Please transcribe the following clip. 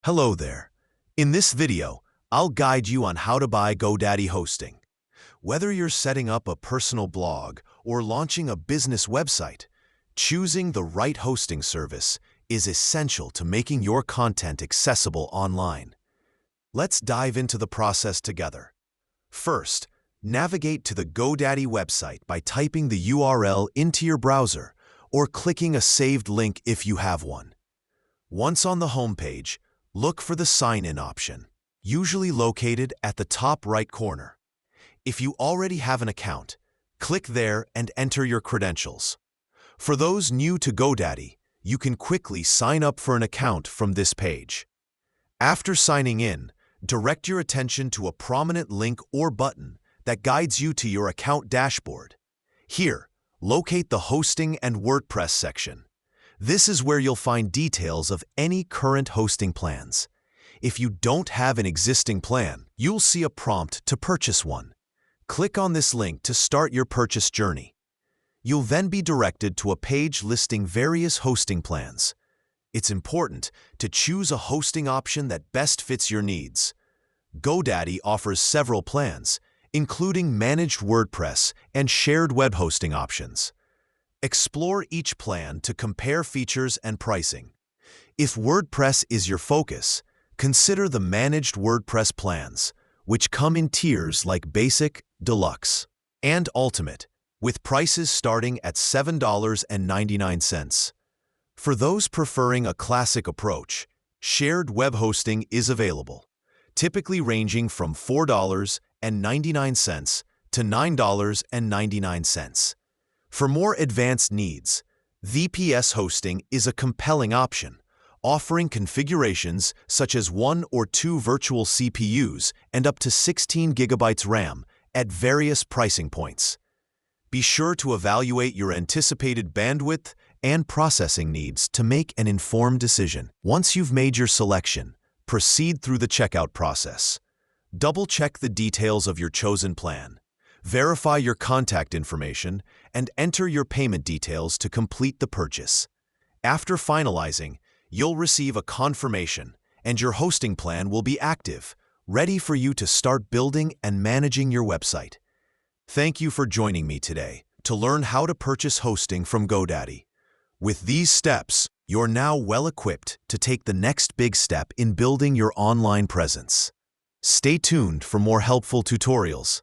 Hello there. In this video, I'll guide you on how to buy Godaddy hosting. Whether you're setting up a personal blog or launching a business website, choosing the right hosting service is essential to making your content accessible online. Let's dive into the process together. First, navigate to the Godaddy website by typing the URL into your browser or clicking a saved link if you have one. Once on the homepage, look for the sign-in option, usually located at the top right corner. If you already have an account, click there and enter your credentials. For those new to Godaddy, you can quickly sign up for an account from this page. After signing in, direct your attention to a prominent link or button that guides you to your account dashboard. Here, locate the Hosting and WordPress section. This is where you'll find details of any current hosting plans. If you don't have an existing plan, you'll see a prompt to purchase one. Click on this link to start your purchase journey. You'll then be directed to a page listing various hosting plans. It's important to choose a hosting option that best fits your needs. Godaddy offers several plans, including managed WordPress and shared web hosting options. Explore each plan to compare features and pricing. If WordPress is your focus, consider the managed WordPress plans, which come in tiers like Basic, Deluxe, and Ultimate, with prices starting at $7.99. For those preferring a classic approach, shared web hosting is available, typically ranging from $4.99 to $9.99. For more advanced needs, VPS hosting is a compelling option, offering configurations such as 1 or 2 virtual CPUs and up to 16 GB RAM at various pricing points. Be sure to evaluate your anticipated bandwidth and processing needs to make an informed decision. Once you've made your selection, proceed through the checkout process. Double-check the details of your chosen plan. Verify your contact information and enter your payment details to complete the purchase. After finalizing, you'll receive a confirmation and your hosting plan will be active, ready for you to start building and managing your website. Thank you for joining me today to learn how to purchase hosting from Godaddy. With these steps, you're now well equipped to take the next big step in building your online presence. Stay tuned for more helpful tutorials.